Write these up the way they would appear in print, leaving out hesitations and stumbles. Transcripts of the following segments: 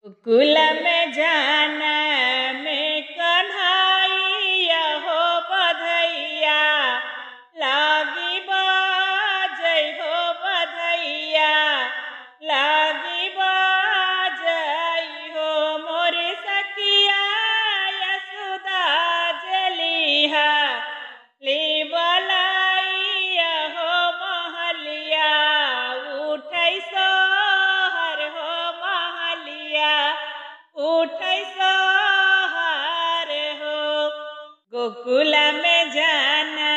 कुल में जाना में कन्हैया हो बधैया लागी बाजै हो बधैया लागी बाजै हो मोर सखिया यशोदा जलिहा ली बलैया हो महलिया उठै सोहर हो महलिया उठै सोहर हो। गोकुल में जाना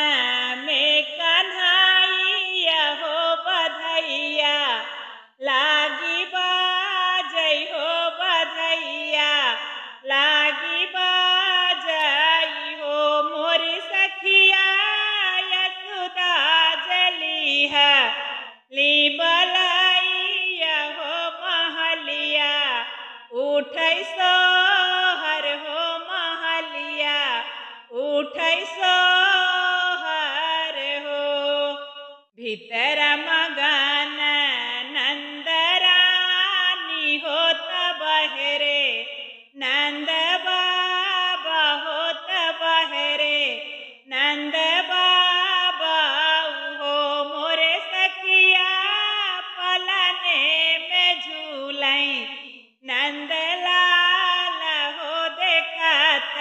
में कन्हैया हो बधैया लागी बाजै हो बधैया लागी बाजै हो मोर सखिया यशोदा जलिहा ली बलैया हो महलिया उठै सोहर हो महलिया उठै सोहर हो। भीतर मगन नंद रानी होत बहरे नंद बाबा होत बहरे नंद बाबा हो मोरे सखिया पलने में झूलै नंद लाल हो देखत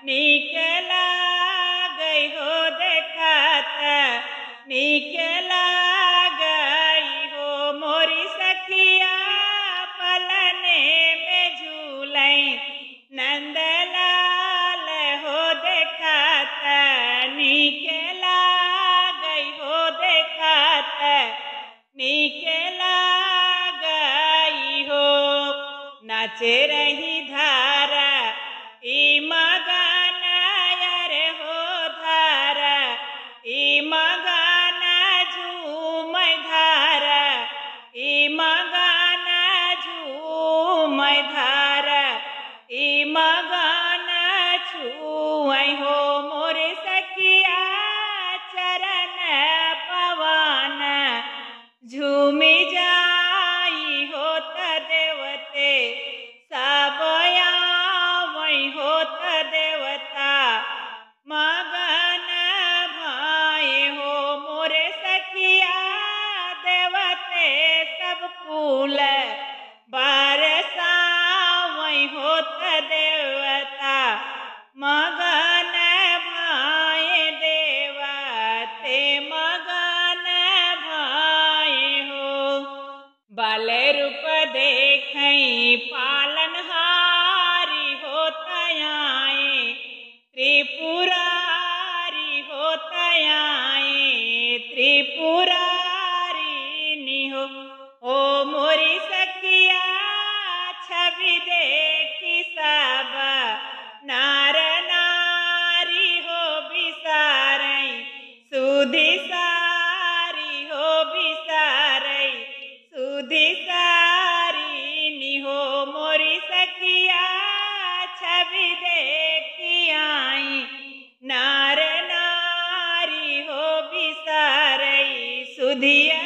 नीक लागै हो देखत नीक लागै हो मोरी सखिया पलने में झूलै नंद लाल हो देखत नीक लागै हो देखत नीक लागै हो। नाचे रही धारा ई मगन अरे हो धारा ई मगन झूमै धारा ई मगन झूमै धारा ई मगन छुऐ हो मोर सखिया चरण पवन झूमि जाई होत देवते सब आवै होत देवता मगन भाई हो मोरे सखिया देवते सब फूल बरसावै होत देवता मगन भाई देवते मगन भाई हो। बाल रूप देखै पालनहारी होत आए त्रिपुरारी होत आए त्रिपुरारी निहो हो मोरी सखिया छवि देखी सब नार नारी हो बिसारै सुधि सारी हो बिसारै सुधि सारी निहो मोरी सखिया छवि देखी आई नार नारी हो बिसारै सुधिया